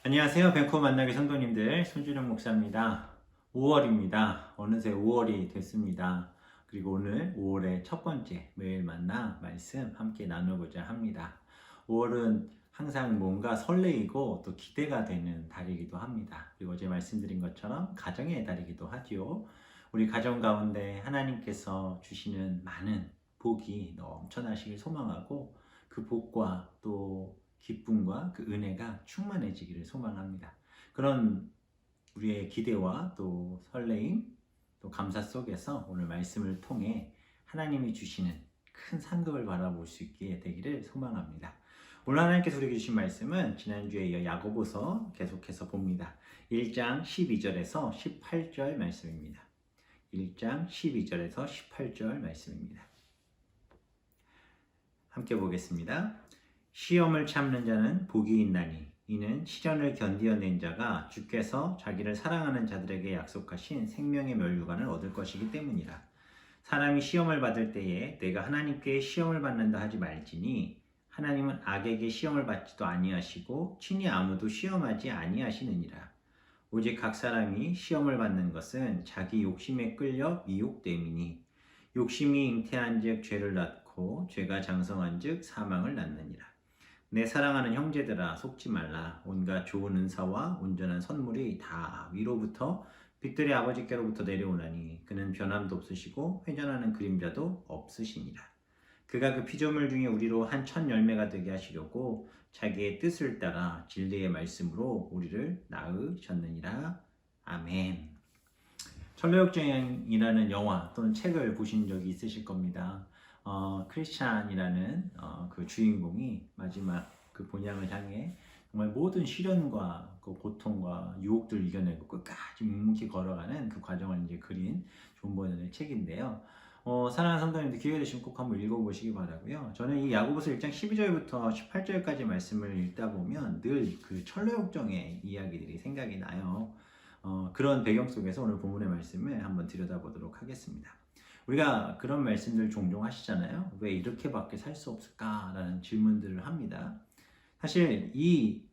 안녕하세요. 벤코 만나기 성도님들, 손준영 목사입니다. 5월입니다. 어느새 5월이 됐습니다. 그리고 오늘 5월의 첫 번째 매일 만나 말씀 함께 나누고자 합니다. 5월은 항상 뭔가 설레이고 또 기대가 되는 달이기도 합니다. 그리고 어제 말씀드린 것처럼 가정의 달이기도 하지요. 우리 가정 가운데 하나님께서 주시는 많은 복이 넘쳐나시길 소망하고 그 복과 또 기쁨과 그 은혜가 충만해지기를 소망합니다. 그런 우리의 기대와 또 설레임, 또 감사 속에서 오늘 말씀을 통해 하나님이 주시는 큰 상급을 바라볼 수 있게 되기를 소망합니다. 오늘 하나님께서 우리에게 주신 말씀은 지난주에 이어 야고보서 계속해서 봅니다. 1장 12절에서 18절 말씀입니다. 1장 12절에서 18절 말씀입니다. 함께 보겠습니다. 시험을 참는 자는 복이 있나니 이는 시련을 견디어낸 자가 주께서 자기를 사랑하는 자들에게 약속하신 생명의 멸류관을 얻을 것이기 때문이라. 사람이 시험을 받을 때에 내가 하나님께 시험을 받는다 하지 말지니 하나님은 악에게 시험을 받지도 아니하시고 친히 아무도 시험하지 아니하시느니라. 오직 각 사람이 시험을 받는 것은 자기 욕심에 끌려 미혹됨이니 욕심이 잉태한즉 죄를 낳고 죄가 장성한즉 사망을 낳느니라. 내 사랑하는 형제들아 속지 말라. 온갖 좋은 은사와 온전한 선물이 다 위로부터 빛들의 아버지께로부터 내려오나니 그는 변함도 없으시고 회전하는 그림자도 없으시니라. 그가 그 피조물 중에 우리로 한 천 열매가 되게 하시려고 자기의 뜻을 따라 진리의 말씀으로 우리를 낳으셨느니라. 아멘. 천로역정이라는 영화 또는 책을 보신 적이 있으실 겁니다. 크리스찬이라는 그 주인공이 마지막 그 본향을 향해 정말 모든 시련과 그 고통과 유혹들을 이겨내고 끝까지 묵묵히 걸어가는 그 과정을 이제 그린 존 버전의 책인데요. 사랑하는 성도님들 기회 되시면 꼭 한번 읽어보시기 바라고요. 저는 이 야고보서 1장 12절부터 18절까지 말씀을 읽다 보면 늘 그 천로역정의 이야기들이 생각이 나요. 그런 배경 속에서 오늘 본문의 말씀을 한번 들여다보도록 하겠습니다. 우리가 그런 말씀들 종종 하시잖아요. 왜 이렇게밖에 살 수 없을까라는 질문들을 합니다. 사실 이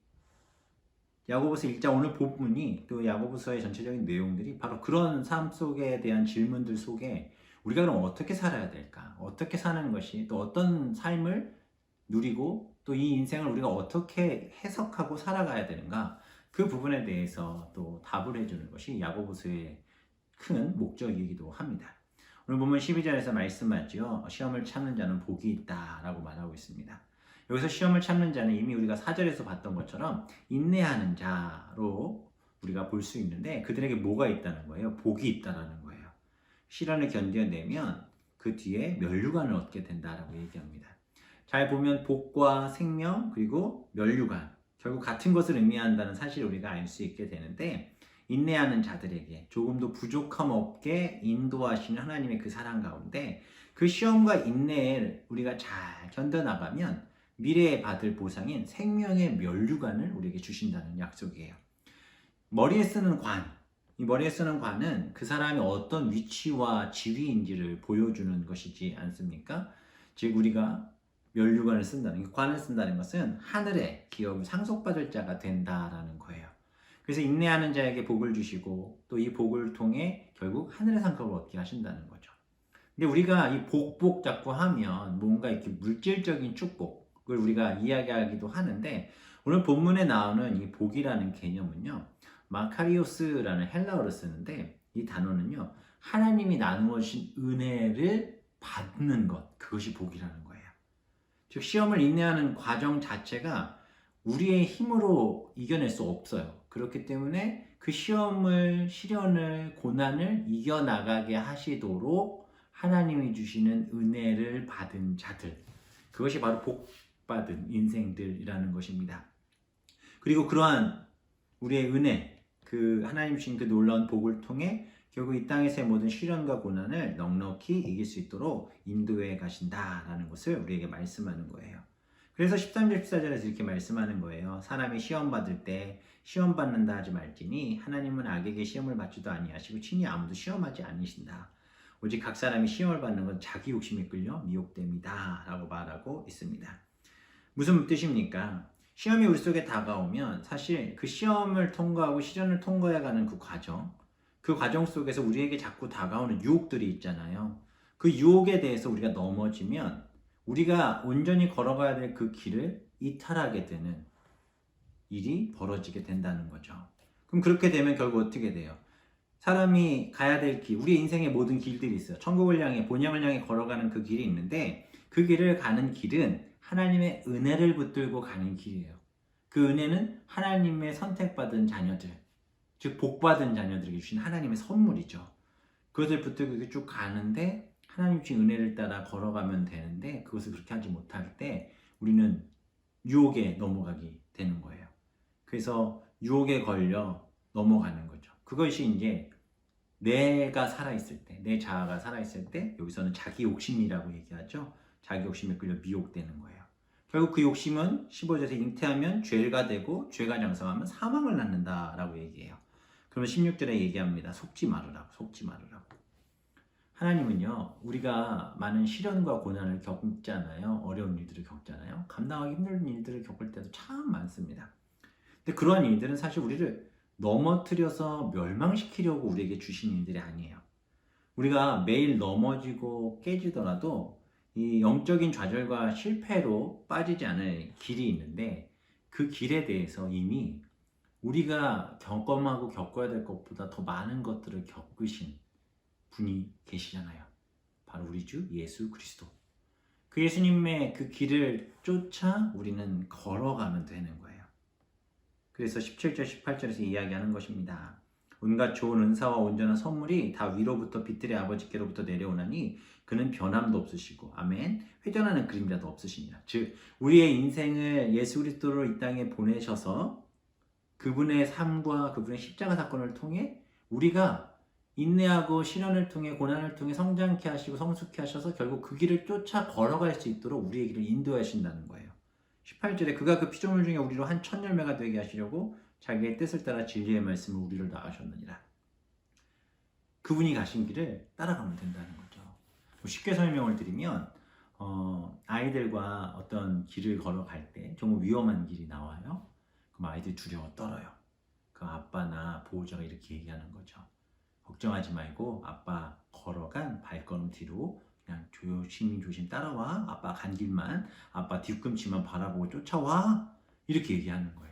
야고보서 1장 오늘 본문이 또 야고보서의 전체적인 내용들이 바로 그런 삶 속에 대한 질문들 속에 우리가 그럼 어떻게 살아야 될까? 어떻게 사는 것이 또 어떤 삶을 누리고 또 이 인생을 우리가 어떻게 해석하고 살아가야 되는가? 그 부분에 대해서 또 답을 해주는 것이 야고보서의 큰 목적이기도 합니다. 오늘 보면 12절에서 말씀하죠. 시험을 참는 자는 복이 있다라고 말하고 있습니다. 여기서 시험을 참는 자는 이미 우리가 4절에서 봤던 것처럼 인내하는 자로 우리가 볼 수 있는데 그들에게 뭐가 있다는 거예요? 복이 있다라는 거예요. 시련을 견뎌내면 그 뒤에 멸류관을 얻게 된다라고 얘기합니다. 잘 보면 복과 생명 그리고 멸류관 결국 같은 것을 의미한다는 사실을 우리가 알 수 있게 되는데 인내하는 자들에게 조금도 부족함 없게 인도하시는 하나님의 그 사랑 가운데 그 시험과 인내를 우리가 잘 견뎌나가면 미래에 받을 보상인 생명의 멸류관을 우리에게 주신다는 약속이에요. 머리에 쓰는 관, 이 머리에 쓰는 관은 그 사람이 어떤 위치와 지위인지를 보여주는 것이지 않습니까? 즉 우리가 멸류관을 쓴다는, 관을 쓴다는 것은 하늘의 기업을 상속받을 자가 된다라는 거예요. 그래서 인내하는 자에게 복을 주시고 또 이 복을 통해 결국 하늘의 상급을 얻게 하신다는 거죠. 근데 우리가 이 복 자꾸 하면 뭔가 이렇게 물질적인 축복을 우리가 이야기하기도 하는데 오늘 본문에 나오는 이 복이라는 개념은요. 마카리오스라는 헬라어를 쓰는데 이 단어는요. 하나님이 나누어 주신 은혜를 받는 것, 그것이 복이라는 거예요. 즉 시험을 인내하는 과정 자체가 우리의 힘으로 이겨낼 수 없어요. 그렇기 때문에 그 시련을, 고난을 이겨나가게 하시도록 하나님이 주시는 은혜를 받은 자들. 그것이 바로 복받은 인생들이라는 것입니다. 그리고 그러한 우리의 은혜, 그 하나님 주신 그 놀라운 복을 통해 결국 이 땅에서의 모든 시련과 고난을 넉넉히 이길 수 있도록 인도해 가신다라는 것을 우리에게 말씀하는 거예요. 그래서 13절 14절에서 이렇게 말씀하는 거예요. 사람이 시험 받을 때 시험 받는다 하지 말지니 하나님은 악에게 시험을 받지도 아니하시고 친히 아무도 시험하지 않으신다. 오직 각 사람이 시험을 받는 건 자기 욕심에 끌려 미혹됩니다 라고 말하고 있습니다. 무슨 뜻입니까? 시험이 우리 속에 다가오면 사실 그 시험을 통과하고 시련을 통과해가는 그 과정 속에서 우리에게 자꾸 다가오는 유혹들이 있잖아요. 그 유혹에 대해서 우리가 넘어지면 우리가 온전히 걸어가야 될 그 길을 이탈하게 되는 일이 벌어지게 된다는 거죠. 그럼 그렇게 되면 결국 어떻게 돼요? 사람이 가야 될 길, 우리 인생의 모든 길들이 있어요. 천국을 향해, 본향을 향해 걸어가는 그 길이 있는데 그 길을 가는 길은 하나님의 은혜를 붙들고 가는 길이에요. 그 은혜는 하나님의 선택받은 자녀들, 즉 복받은 자녀들에게 주신 하나님의 선물이죠. 그것을 붙들고 이렇게 쭉 가는데 하나님 주신 은혜를 따라 걸어가면 되는데 그것을 그렇게 하지 못할 때 우리는 유혹에 넘어가게 되는 거예요. 그래서 유혹에 걸려 넘어가는 거죠. 그것이 이제 내가 살아있을 때, 내 자아가 살아있을 때 여기서는 자기 욕심이라고 얘기하죠. 자기 욕심에 끌려 미혹되는 거예요. 결국 그 욕심은 15절에서 잉태하면 죄가 되고 죄가 장성하면 사망을 낳는다라고 얘기해요. 그러면 16절에 얘기합니다. 속지 말으라고, 속지 말으라고. 하나님은요, 우리가 많은 시련과 고난을 겪잖아요. 어려운 일들을 겪잖아요. 감당하기 힘든 일들을 겪을 때도 참 많습니다. 근데 그러한 일들은 사실 우리를 넘어뜨려서 멸망시키려고 우리에게 주신 일들이 아니에요. 우리가 매일 넘어지고 깨지더라도 이 영적인 좌절과 실패로 빠지지 않을 길이 있는데 그 길에 대해서 이미 우리가 경험하고 겪어야 될 것보다 더 많은 것들을 겪으신 분이 계시잖아요. 바로 우리 주 예수 그리스도. 그 예수님의 그 길을 쫓아 우리는 걸어가면 되는 거예요. 그래서 17절, 18절에서 이야기하는 것입니다. 온갖 좋은 은사와 온전한 선물이 다 위로부터 빛들의 아버지께로부터 내려오나니 그는 변함도 없으시고 아멘 회전하는 그림자도 없으시니라. 즉 우리의 인생을 예수 그리스도로 이 땅에 보내셔서 그분의 삶과 그분의 십자가 사건을 통해 우리가 인내하고 시련을 통해 고난을 통해 성장케 하시고 성숙케 하셔서 결국 그 길을 쫓아 걸어갈 수 있도록 우리의 길을 인도하신다는 거예요. 18절에 그가 그 피조물 중에 우리로 한 천 열매가 되게 하시려고 자기의 뜻을 따라 진리의 말씀을 우리를 낳으셨느니라. 그분이 가신 길을 따라가면 된다는 거죠. 쉽게 설명을 드리면 아이들과 어떤 길을 걸어갈 때 정말 위험한 길이 나와요. 그럼 아이들이 두려워 떨어요. 그 아빠나 보호자가 이렇게 얘기하는 거죠. 걱정하지 말고 아빠 걸어간 발걸음 뒤로 그냥 조심조심 따라와. 아빠 간 길만, 아빠 뒤꿈치만 바라보고 쫓아와. 이렇게 얘기하는 거예요.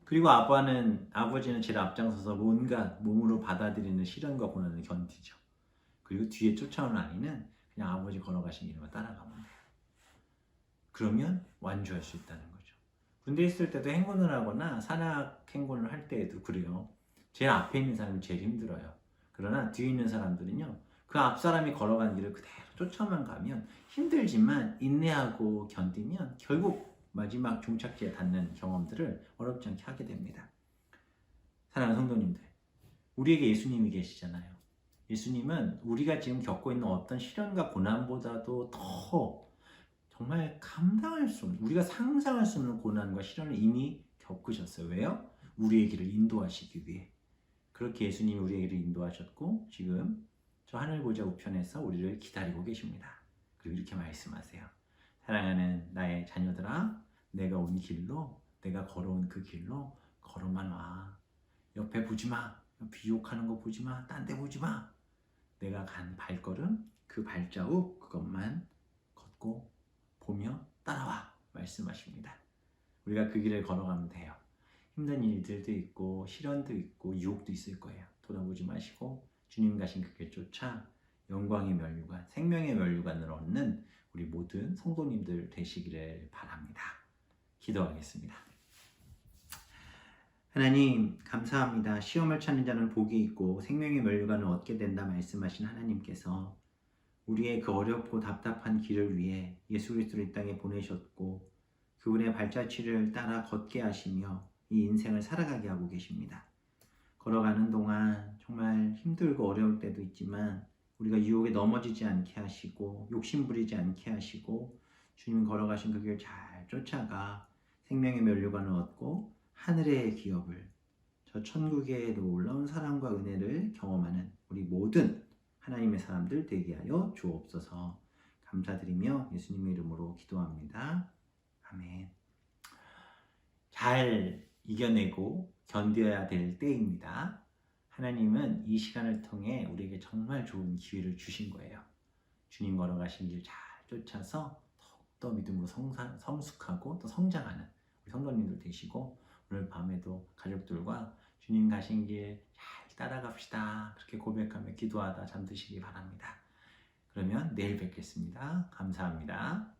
그리고 아버지는 제일 앞장서서 온갖 몸으로 받아들이는 시련과 고난을 견디죠. 그리고 뒤에 쫓아오는 아이는 그냥 아버지 걸어가신 길만 따라가면 돼요. 그러면 완주할 수 있다는 거죠. 군대에 있을 때도 행군을 하거나 산악 행군을 할 때에도 그래요. 제일 앞에 있는 사람이 제일 힘들어요. 그러나 뒤에 있는 사람들은요, 그 앞 사람이 걸어간 길을 그대로 쫓아만 가면 힘들지만 인내하고 견디면 결국 마지막 종착지에 닿는 경험들을 어렵지 않게 하게 됩니다. 사랑하는 성도님들, 우리에게 예수님이 계시잖아요. 예수님은 우리가 지금 겪고 있는 어떤 시련과 고난보다도 더 정말 감당할 수 없는, 우리가 상상할 수 없는 고난과 시련을 이미 겪으셨어요. 왜요? 우리의 길을 인도하시기 위해. 그렇게 예수님이 우리의 길을 인도하셨고 지금 저 하늘 보좌 우편에서 우리를 기다리고 계십니다. 그리고 이렇게 말씀하세요. 사랑하는 나의 자녀들아, 내가 온 길로, 내가 걸어온 그 길로 걸어만 와. 옆에 보지 마. 옆에 유혹하는 거 보지 마. 딴 데 보지 마. 내가 간 발걸음, 그 발자국, 그것만 걷고 보며 따라와. 말씀하십니다. 우리가 그 길을 걸어가면 돼요. 힘든 일들도 있고 시련도 있고 유혹도 있을 거예요. 돌아보지 마시고 주님 가신 그 길 쫓아 영광의 면류관, 생명의 면류관을 얻는 우리 모든 성도님들 되시기를 바랍니다. 기도하겠습니다. 하나님 감사합니다. 시험을 찾는 자는 복이 있고 생명의 면류관을 얻게 된다 말씀하신 하나님께서 우리의 그 어렵고 답답한 길을 위해 예수 그리스도를 이 땅에 보내셨고 그분의 발자취를 따라 걷게 하시며 이 인생을 살아가게 하고 계십니다. 걸어가는 동안 정말 힘들고 어려울 때도 있지만 우리가 유혹에 넘어지지 않게 하시고 욕심 부리지 않게 하시고 주님 걸어가신 그 길 잘 쫓아가 생명의 면류관을 얻고 하늘의 기업을, 저 천국의 놀라운 사랑과 은혜를 경험하는 우리 모든 하나님의 사람들 되게 하여 주옵소서. 감사드리며 예수님의 이름으로 기도합니다. 아멘. 잘 이겨내고 견뎌야 될 때입니다. 하나님은 이 시간을 통해 우리에게 정말 좋은 기회를 주신 거예요. 주님 걸어가신 길 잘 쫓아서 더욱더 믿음으로 성숙하고 또 성장하는 우리 성도님들 되시고, 오늘 밤에도 가족들과 주님 가신 길 잘 따라갑시다, 그렇게 고백하며 기도하다 잠드시기 바랍니다. 그러면 내일 뵙겠습니다. 감사합니다.